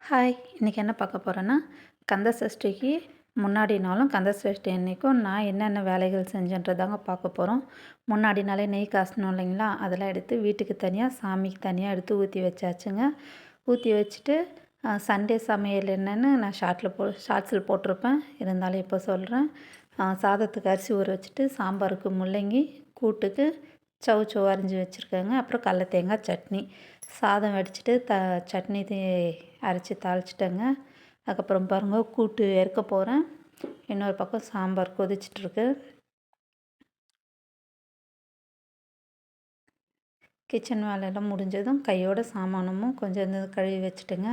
Hi! இன்றைக்கி என்ன பார்க்க போகிறேன்னா, கந்த சஷ்டிக்கு முன்னாடி நாளும், கந்த சஷ்டி அன்னைக்கும் நான் என்னென்ன வேலைகள் செஞ்சேன்றதாங்க பார்க்க போகிறோம். முன்னாடி நாளே நெய் காசணும் இல்லைங்களா, அதெல்லாம் எடுத்து வீட்டுக்கு தனியாக, சாமிக்கு தனியாக எடுத்து ஊற்றி வச்சாச்சுங்க. ஊற்றி வச்சுட்டு சண்டே சமையல் என்னென்னு நான் ஷார்ட்ஸில் போட்டிருப்பேன். இருந்தாலும் இப்போ சொல்கிறேன். சாதத்துக்கு அரிசி ஊற வச்சுட்டு, சாம்பாருக்கு முள்ளங்கி, கூட்டுக்கு சௌசௌ அரிஞ்சு வச்சுருக்கேங்க. அப்புறம் கடல தேங்காய் சட்னி. சாதம் வடிச்சிட்டு சட்னி அரைச்சி தாளிச்சிட்டேங்க. அதுக்கப்புறம் பாருங்கள், கூட்டு இறக்க போகிறேன். இன்னொரு பக்கம் சாம்பார் கொதிச்சிட்ருக்கு. கிச்சன் வேலையெல்லாம் முடிஞ்சதும் கையோட சாமானமும் கொஞ்சம் இருந்தது கழுவி வச்சுட்டுங்க.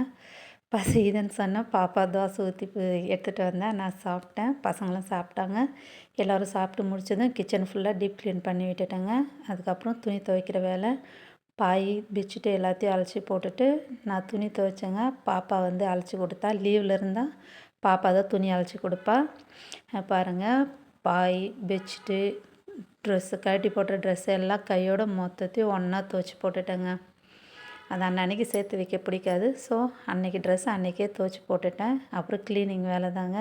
பசிக்குதுன்னு சொன்னேன். பாப்பா தோசை ஊற்றி எடுத்துகிட்டு வந்தேன். நான் சாப்பிட்டேன். பசங்களும் சாப்பிட்டாங்க. எல்லோரும் சாப்பிட்டு முடிச்சதும் கிச்சன் ஃபுல்லாக டீப் க்ளீன் பண்ணி விட்டுட்டேங்க. அதுக்கப்புறம் துணி துவைக்கிற வேலை, பாய் பெட்ஷீட்டு எல்லாத்தையும் அலசி போட்டுட்டு நான் துணி துவைச்சேங்க. பாப்பா வந்து அலசி கொடுத்தா. லீவில் இருந்தால் பாப்பா தான் துணி அலசி கொடுப்பா. பாருங்கள், பாய் பெட்ஷீட்டு ட்ரெஸ்ஸு கழட்டி போட்ட ட்ரெஸ்ஸு எல்லாம் கையோட மொத்தத்தையும் ஒன்றா துவைச்சி போட்டுட்டேங்க. அது அன்னன்னைக்கு சேர்த்து வைக்க பிடிக்காது. ஸோ அன்றைக்கி ட்ரெஸ்ஸு அன்றைக்கே துவைச்சி போட்டுட்டேன். அப்புறம் க்ளீனிங் வேலை தாங்க.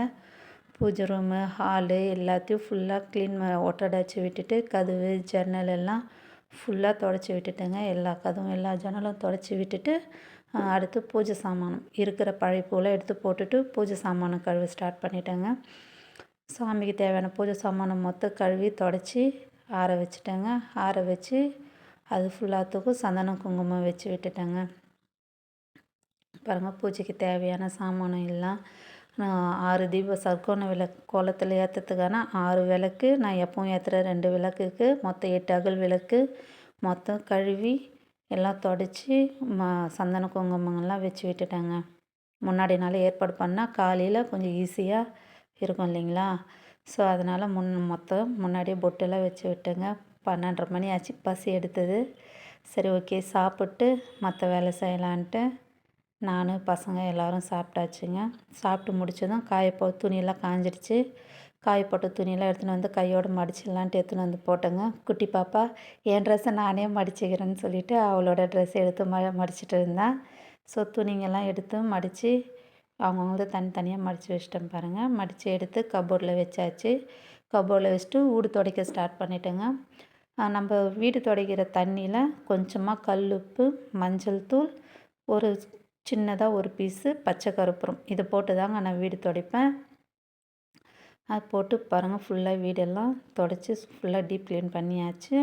பூஜை ரூமு, ஹாலு எல்லாத்தையும் ஃபுல்லாக ஒட்டடை விட்டுட்டு, கதவு ஜன்னல் எல்லாம் ஃபுல்லாக தொடச்சி விட்டுட்டேங்க. எல்லா கதவும் எல்லா ஜன்னலும் தொடச்சி விட்டுட்டு, அடுத்து பூஜை சாமானம் இருக்கிற பழைய பூவெல்லாம் எடுத்து போட்டுட்டு பூஜை சாமானம் கழுவ ஸ்டார்ட் பண்ணிட்டேங்க. சாமிக்கு தேவையான பூஜை சாமானம் மொத்தம் கழுவி தொடச்சி ஆற வச்சுட்டேங்க. ஆற வச்சு அது ஃபுல்லாத்துக்கும் சந்தனம் குங்குமம் வச்சு விட்டுட்டேங்க. பாருங்கள், பூஜைக்கு தேவையான சாமானம் எல்லாம் 6 தீபம் சர்க்கோண விளக்கு கோலத்தில் ஏற்றுறதுக்கான 6 விளக்கு, நான் எப்பவும் ஏற்றுற 2 விளக்குக்கு மொத்தம் 8 அகல் விளக்கு மொத்தம் கழுவி எல்லாம் தொடச்சி சந்தன குங்குமங்கள்லாம் வச்சு விட்டுட்டேங்க. முன்னாடி நாள் ஏற்பாடு பண்ணால் காலையில் கொஞ்சம் ஈஸியாக இருக்கும் இல்லைங்களா. ஸோ அதனால் மொத்தம் முன்னாடியே பொட்டெல்லாம் வச்சு விட்டேங்க. 12:30 மணி ஆச்சு, பசி எடுத்தது. சரி, ஓகே, சாப்பிட்டு மற்ற வேலை செய்யலான்ட்டு நான் பசங்க எல்லோரும் சாப்பிட்டாச்சுங்க. சாப்பிட்டு முடிச்சதும் துணியெல்லாம் காஞ்சிடுச்சு. காயப்போட்ட துணியெல்லாம் எடுத்துன்னு வந்து கையோடு மடிச்சிடலான்ட்டு எடுத்துன்னு வந்து போட்டேங்க. குட்டி பாப்பா என் ட்ரெஸ்ஸை நானே மடிச்சுக்கிறேன்னு சொல்லிவிட்டு அவளோட ட்ரெஸ்ஸை எடுத்து மடிச்சிட்டு இருந்தேன். ஸோ துணிங்கெல்லாம் எடுத்து மடித்து அவங்கவுங்கள தனித்தனியாக மடித்து வச்சிட்டேன் பாருங்கள். மடித்து எடுத்து கப்போர்டில் வச்சாச்சு. கப்போர்டில் வச்சுட்டு வீடு துடைக்க ஸ்டார்ட் பண்ணிட்டேங்க. நம்ம வீடு துடைக்கிற தண்ணியில் கொஞ்சமாக கல்லுப்பு, மஞ்சள் தூள், ஒரு சின்னதாக ஒரு பீஸு பச்சை கற்பூரம், இதை போட்டு தாங்க நான் வீடு துடைப்பேன். அது போட்டு பாருங்கள், ஃபுல்லாக வீடெல்லாம் துடைச்சி ஃபுல்லாக டீப் க்ளீன் பண்ணியாச்சு.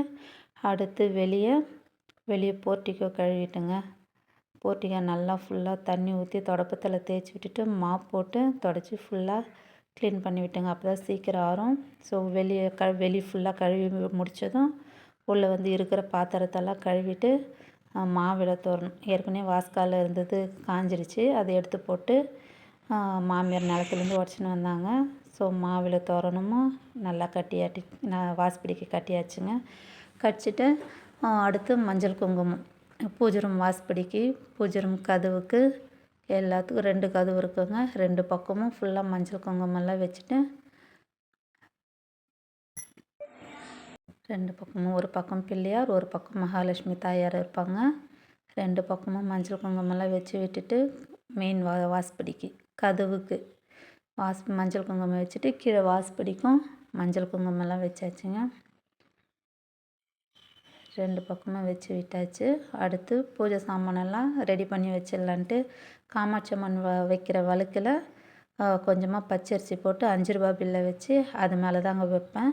அடுத்து வெளியே போர்ட்டிக்கோ கழுவிட்டுங்க. போர்ட்டிக்கோ நல்லா ஃபுல்லாக தண்ணி ஊற்றி தொடப்பத்தில் தேய்ச்சி விட்டுட்டு மாப் போட்டு தொடச்சி ஃபுல்லாக க்ளீன் பண்ணி விட்டுங்க. அப்போ தான் சீக்கிரம் ஆறும். ஸோ வெளியே ஃபுல்லாக கழுவி முடித்ததும் உள்ளே வந்து இருக்கிற பாத்திரத்தெல்லாம் கழுவிட்டு மாவிளை தோரணம் ஏற்கனவே வாஸ்காலில் இருந்தது காஞ்சிருச்சு. அதை எடுத்து போட்டு மாமியார் நிலத்துலேருந்து உடச்சின்னு வந்தாங்க. ஸோ மாவிளை தோரணமும் நல்லா நான் வாசப்படிக்கு கட்டியாச்சுங்க. கட்டிட்டு அடுத்து மஞ்சள் குங்குமம் பூஜை ரூம் வாசப்படிக்கு, பூஜை ரூம் கதவுக்கு எல்லாத்துக்கும் 2 கதவு இருக்குங்க. 2 பக்கமும் ஃபுல்லாக மஞ்சள் குங்குமம்லாம் வச்சுட்டு 2 பக்கமும், ஒரு பக்கம் பிள்ளையார், ஒரு பக்கம் மகாலட்சுமி தாயார் இருப்பாங்க. 2 பக்கமும் மஞ்சள் குங்குமம்லாம் வச்சு விட்டுட்டு மெயின் வாசப்படிக்கு கதவுக்கு மஞ்சள் குங்குமம் வச்சுட்டு கீழே வாசப்படிக்கும் மஞ்சள் குங்குமம்லாம் வச்சாச்சுங்க. 2 பக்கமும் வச்சு விட்டாச்சு. அடுத்து பூஜை சாமானெல்லாம் ரெடி பண்ணி வச்சிடலான்ட்டு காமாட்சி அம்மன் வைக்கிற வழுக்கில் கொஞ்சமாக பச்சரிசி போட்டு 5 ரூபா பில்லை வச்சு அது மேலே தாங்க வைப்பேன்.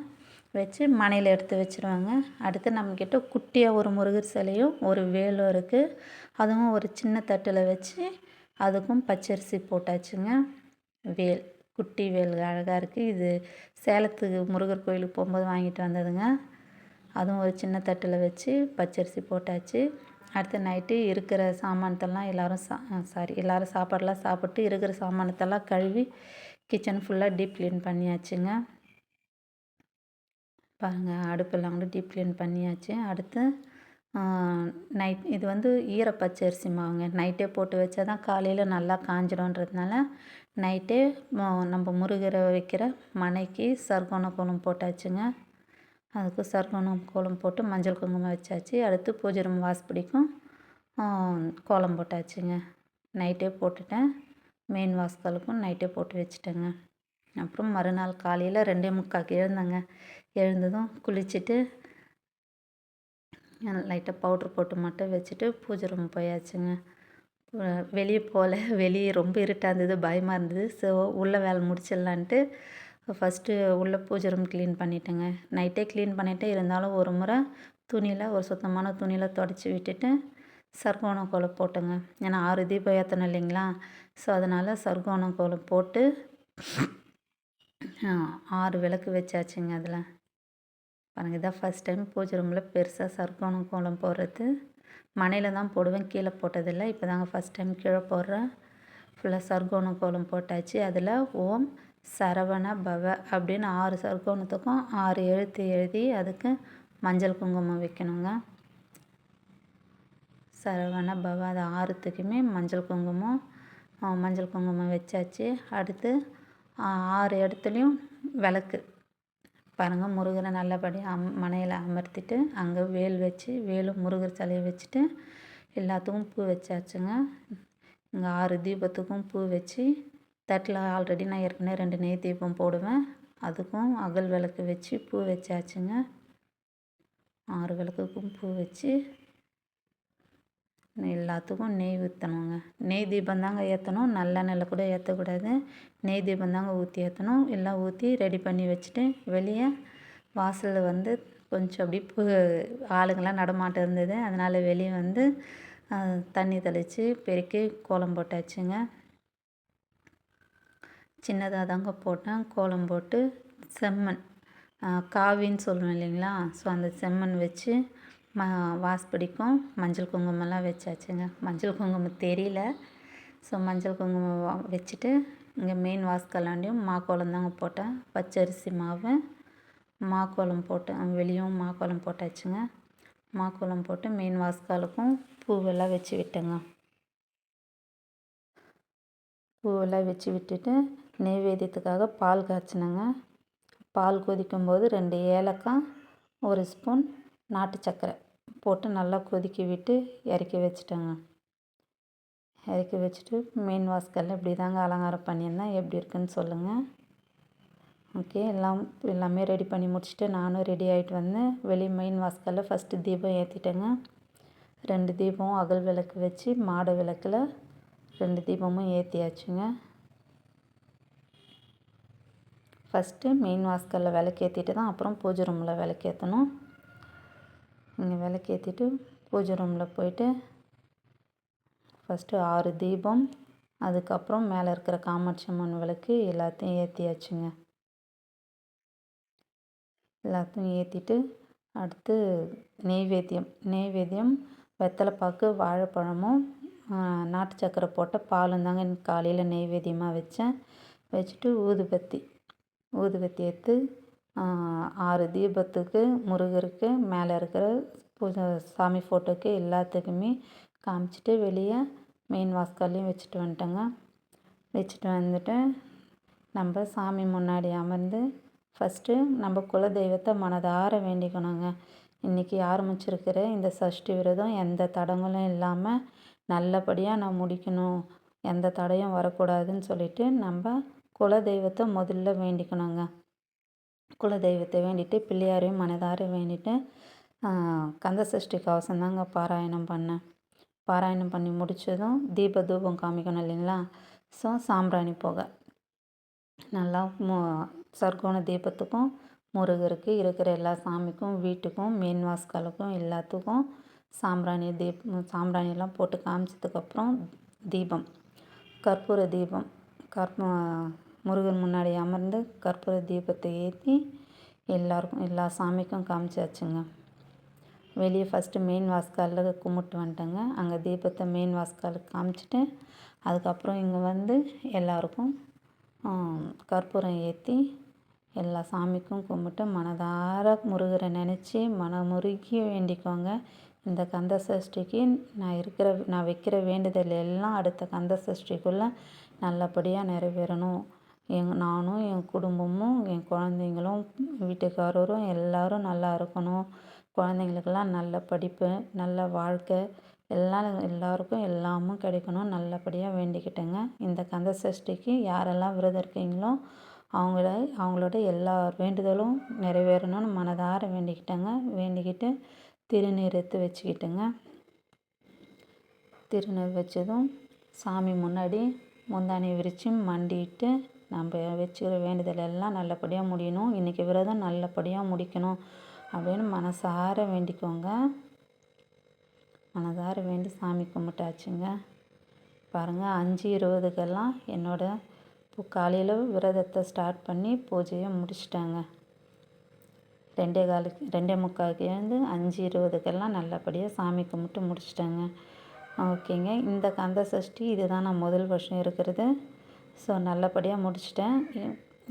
வச்சு மனையில் எடுத்து வச்சுருவாங்க. அடுத்து நம்மக்கிட்ட குட்டியாக ஒரு முருகர் சிலையும் ஒரு வேலும் இருக்குது. அதுவும் ஒரு சின்ன தட்டில் வச்சு அதுக்கும் பச்சரிசி போட்டாச்சுங்க. வேல், குட்டி வேல் அழகாக இருக்குது. இது சேலத்துக்கு முருகர் கோயிலுக்கு போகும்போது வாங்கிட்டு வந்ததுங்க. அதுவும் ஒரு சின்ன தட்டில் வச்சு பச்சரிசி போட்டாச்சு. அடுத்த நைட்டு இருக்கிற சாமானத்தெல்லாம் எல்லோரும் சாப்பாடெல்லாம் சாப்பிட்டு இருக்கிற சாமானத்தெல்லாம் கழுவி கிச்சன் ஃபுல்லாக டீப் க்ளீன் பண்ணியாச்சுங்க. பாருங்கள், அடுப்பெல்லாம் கூட டீப் க்ளீன் பண்ணியாச்சு. அடுத்து இது வந்து ஈரப்பச்சரிசி மாவுங்க. நைட்டே போட்டு வச்சா தான் காலையில் நல்லா காஞ்சிடும்ன்றதுனால நைட்டே நம்ம முருகரை வைக்கிற மனைக்கு சர்க்கோண கோலம் போட்டாச்சுங்க. அதுக்கு சர்க்கோணம் கோலம் போட்டு மஞ்சள் குங்குமம் வச்சாச்சு. அடுத்து பூஜை ரூம் வாசப்படிக்கும் கோலம் போட்டாச்சுங்க. நைட்டே போட்டுட்டேன். மெயின் வாசக்காலுக்கும் நைட்டே போட்டு வச்சுட்டேங்க. அப்புறம் மறுநாள் காலையில் 2:45க்கு எழுந்தேங்க. எழுந்ததும் குளிச்சுட்டு லைட்டாக பவுட்ரு போட்டு மட்டும் வச்சுட்டு பூஜை ரூம் போயாச்சுங்க. வெளியே போகல, வெளியே ரொம்ப இருட்டாக இருந்தது, பயமாக இருந்தது. ஸோ உள்ள வேலை முடிச்சிடலான்ட்டு ஃபஸ்ட்டு உள்ள பூஜை ரூம் க்ளீன் பண்ணிட்டேங்க. நைட்டே க்ளீன் பண்ணிவிட்டு இருந்தாலும் ஒரு முறை துணியில் ஒரு சுத்தமான துணியில் தொடச்சி விட்டுட்டு சர்க்கோண கோலம் போட்டேங்க. ஏன்னா 6 தீபம் ஏற்றணும் இல்லைங்களா? ஸோ அதனால் சர்க்கோண கோலம் போட்டு 6 விளக்கு வச்சாச்சுங்க. அதில் பாருங்கள், இதான் ஃபஸ்ட் டைம் பூஜை ரூமில் பெருசாக சர்க்கோண கோலம் போடுறது. மனையில் தான் போடுவேன், கீழே போட்டதில்லை. இப்போ தாங்க ஃபஸ்ட் டைம் கீழே போடுறேன். ஃபுல்லாக சர்க்கோண கோலம் போட்டாச்சு. அதில் ஓம் சரவண பவ அப்படின்னு 6 சர்க்கோணத்துக்கும் 6 எழுத்து எழுதி அதுக்கு மஞ்சள் குங்குமம் வைக்கணுங்க. சரவண பவ அது 6த்துக்குமே மஞ்சள் குங்குமம் வச்சாச்சு. அடுத்து 6 இடத்துலையும் விளக்கு பாருங்கள், முருகரை நல்லபடியாக மனையில் அமர்த்திட்டு அங்கே வேல் வச்சு வேலும் முருகர் சிலையை வச்சுட்டு எல்லாத்துக்கும் பூ வச்சாச்சுங்க. இங்கே 6 தீபத்துக்கும் பூ வச்சு தட்டில் ஆல்ரெடி நான் ஏற்கனவே 2 நெய் தீபம் போடுவேன். அதுக்கும் அகல் விளக்கு வச்சு பூ வச்சாச்சுங்க. 6 விளக்குக்கும் பூ வச்சு எல்லாத்துக்கும் நெய் ஊற்றணுங்க. நெய் தீபம் தாங்க ஏற்றணும், நல்லெண்ணெயில் கூட ஏற்றக்கூடாது. நெய் தீபம் தாங்க ஊற்றி ஏற்றணும். எல்லாம் ஊற்றி ரெடி பண்ணி வச்சுட்டு வெளியே வாசலில் வந்து கொஞ்சம் அப்படி ஆளுங்கள்லாம் நடமாட்டம் இருந்தது. அதனால் வெளியே வந்து தண்ணி தெளித்து பெருக்கி கோலம் போட்டாச்சுங்க. சின்னதாக தாங்க போட்டேன். கோலம் போட்டு செம்மண் காவின்னு சொல்லுவேன் இல்லைங்களா? ஸோ அந்த செம்மண் வச்சு வாசப்படிக்கும் மஞ்சள் குங்குமம்லாம் வச்சாச்சுங்க. மஞ்சள் குங்குமம் தெரியல, ஸோ மஞ்சள் குங்குமம் வச்சுட்டு இங்கே மெயின் வாசக்காலாண்டியும் மாக்கோலம் தாங்க போட்டேன். பச்சரிசி மாவு மாக்கோலம் போட்டேன். வெளியும் மாக்கோலம் போட்டாச்சுங்க. மாக்கோலம் போட்டு மெயின் வாசக்காலுக்கும் பூவெல்லாம் வச்சு விட்டேங்க. பூவெல்லாம் வச்சு விட்டுட்டு நெய்வேத்தியத்துக்காக பால் காய்ச்சினேங்க. பால் கொதிக்கும் போது 2 ஏலக்காய் 1 ஸ்பூன் நாட்டு சர்க்கரை போட்டு நல்லா கொதிக்க விட்டு இறக்கி வச்சுட்டேங்க. இறக்கி வச்சுட்டு மெயின் வாசக்காலில் இப்படி தாங்க அலங்காரம் பண்ணியிருந்தேன். எப்படி இருக்குன்னு சொல்லுங்கள். ஓகே, எல்லாமே ரெடி பண்ணி முடிச்சுட்டு நானும் ரெடி ஆகிட்டு வந்தேன். வெளியே மெயின் வாசக்காலில் ஃபஸ்ட்டு தீபம் ஏற்றிட்டேங்க. 2 தீபம் அகல் விளக்கு வச்சு மாட விளக்கில் 2 தீபமும் ஏற்றியாச்சுங்க. ஃபஸ்ட்டு மெயின் வாசக்காலில் விளக்கேற்றிட்டு தான் அப்புறம் பூஜை ரூமில் விளக்கேற்றணும். இங்கே விளக்கேற்றிட்டு பூஜை ரூமில் போயிட்டு ஃபஸ்ட்டு 6 தீபம், அதுக்கப்புறம் மேலே இருக்கிற காமாட்சி அம்மன் விளக்கு எல்லாத்தையும் ஏற்றியாச்சுங்க. எல்லாத்தையும் ஏற்றிட்டு அடுத்து நெய்வேத்தியம் வெத்தலைப்பாக்கு வாழைப்பழமும் நாட்டு சக்கரை போட்ட பாலும் தாங்க காலையில் நெய்வேத்தியமாக வச்சுட்டு ஊதுபத்தி ஏற்று 6 தீபத்துக்கு முருகருக்கு மேலே இருக்கிற சாமி ஃபோட்டோக்கு எல்லாத்துக்குமே காமிச்சிட்டு வெளியே மெயின் வாசக்காலையும் வச்சுட்டு வந்துட்டேங்க. வச்சுட்டு வந்துட்டு நம்ம சாமி முன்னாடி அமர்ந்து ஃபஸ்ட்டு நம்ம குலதெய்வத்தை மனதார வேண்டிக்கணுங்க. இன்றைக்கி ஆரம்பிச்சிருக்கிற இந்த சஷ்டி விரதம் எந்த தடங்களும் இல்லாமல் நல்லபடியாக நான் முடிக்கணும், எந்த தடையும் வரக்கூடாதுன்னு சொல்லிட்டு நம்ம குலதெய்வத்தை முதல்ல வேண்டிக்கணுங்க. குலதெய்வத்தை வேண்டிட்டு பிள்ளையாரையும் மனதார வேண்டிட்டு கந்த சஷ்டி கவசம் தாங்க பாராயணம் பண்ணேன். பாராயணம் பண்ணி முடித்ததும் தூபம் காமிக்கணும் இல்லைங்களா? ஸோ சாம்பிராணி புகை நல்லா சர்க்கோண தீபத்துக்கும் முருகருக்கு இருக்கிற எல்லா சாமிக்கும் வீட்டுக்கும் மெயின் வாசக்காலுக்கும் எல்லாத்துக்கும் சாம்பிராணியெல்லாம் போட்டு காமிச்சதுக்கப்புறம் கற்பூர தீபம் முருகன் முன்னாடி அமர்ந்து கற்பூர தீபத்தை ஏற்றி எல்லா சாமிக்கும் காமிச்சாச்சுங்க. வெளியே ஃபஸ்ட்டு மெயின் வாசக்காலில் கும்பிட்டு வந்துட்டேங்க. அங்கே தீபத்தை மெயின் வாசக்காலுக்கு காமிச்சிட்டு அதுக்கப்புறம் இங்கே வந்து எல்லாருக்கும் கற்பூரம் ஏற்றி எல்லா சாமிக்கும் கும்பிட்டு மனதார முருகரை நினச்சி மனமுருகி வேண்டிக்கோங்க. இந்த கந்த சஷ்டிக்கு நான் வைக்கிற வேண்டுதல் எல்லாம் அடுத்த கந்த சஷ்டிக்குள்ளே நல்லபடியாக நிறைவேறணும். நானும் என் குடும்பமும் என் குழந்தைங்களும் வீட்டுக்காரரும் எல்லோரும் நல்லா இருக்கணும். குழந்தைங்களுக்கெல்லாம் நல்ல படிப்பு நல்ல வாழ்க்கை எல்லாருக்கும் எல்லாமும் கிடைக்கணும் நல்லபடியாக வேண்டிக்கிட்டேங்க. இந்த கந்த சஷ்டிக்கு யாரெல்லாம் விரதம் இருக்கீங்களோ அவங்களோட எல்லா வேண்டுதலும் நிறைவேறணும்னு மனதார வேண்டிக்கிட்டேங்க. வேண்டிக்கிட்டு திருநீர் எடுத்து வச்சுக்கிட்டேங்க. திருநீர் வச்சதும் சாமி முன்னாடி முந்தானி விரித்து மண்டிட்டு நம்ம வச்சுக்கிற வேண்டுதல் எல்லாம் நல்லபடியாக முடியணும், இன்றைக்கி விரதம் நல்லபடியாக முடிக்கணும் அப்படின்னு மனசார வேண்டிக்கோங்க. மனதார வேண்டி சாமி கும்பிட்டாச்சுங்க. பாருங்கள் 5:20க்கெல்லாம் காலையில் விரதத்தை ஸ்டார்ட் பண்ணி பூஜையை முடிச்சிட்டாங்க. 2:45 எழுந்து 5:20க்கெல்லாம் நல்லபடியாக சாமி கும்பிட்டு முடிச்சிட்டாங்க. ஓகேங்க. இந்த கந்த சஷ்டி இதுதான் நான் முதல் வருஷம் இருக்கிறது. ஸோ நல்லபடியாக முடிச்சிட்டேன்.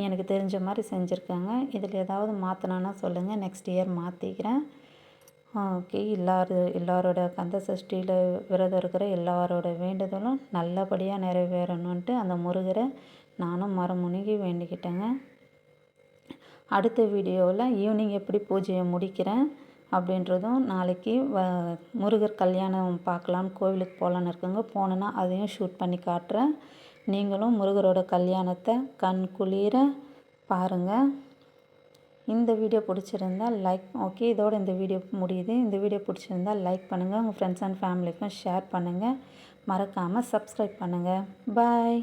எனக்கு தெரிஞ்ச மாதிரி செஞ்சுருக்காங்க. இதில் ஏதாவது மாற்றணுன்னா சொல்லுங்கள், நெக்ஸ்ட் இயர் மாற்றிக்கிறேன். ஓகே. எல்லாரோட கந்த சஷ்டியில் விரதம் இருக்கிற எல்லாரோட வேண்டுதலும் நல்லபடியாக நிறைவேறணுன்ட்டு அந்த முருகரை நானும் மனமுருகி வேண்டிக்கிட்டேங்க. அடுத்த வீடியோவில் ஈவினிங் எப்படி பூஜையை முடிக்கிறேன் அப்படின்றதும் நாளைக்கு முருகர் கல்யாணம் பார்க்கலான்னு கோவிலுக்கு போகலான்னு இருக்கேங்க. போனேன்னா அதையும் ஷூட் பண்ணி காட்டுறேன். நீங்களும் முருகரோட கல்யாணத்தை கண் குளிர பாருங்கள். இந்த வீடியோ பிடிச்சிருந்தால் ஓகே, இதோட இந்த வீடியோ முடியுது. இந்த வீடியோ பிடிச்சிருந்தால் லைக் பண்ணுங்கள், உங்கள் ஃப்ரெண்ட்ஸ் அண்ட் ஃபேமிலிக்கும் ஷேர் பண்ணுங்கள், மறக்காமல் சப்ஸ்கிரைப் பண்ணுங்கள். பாய்.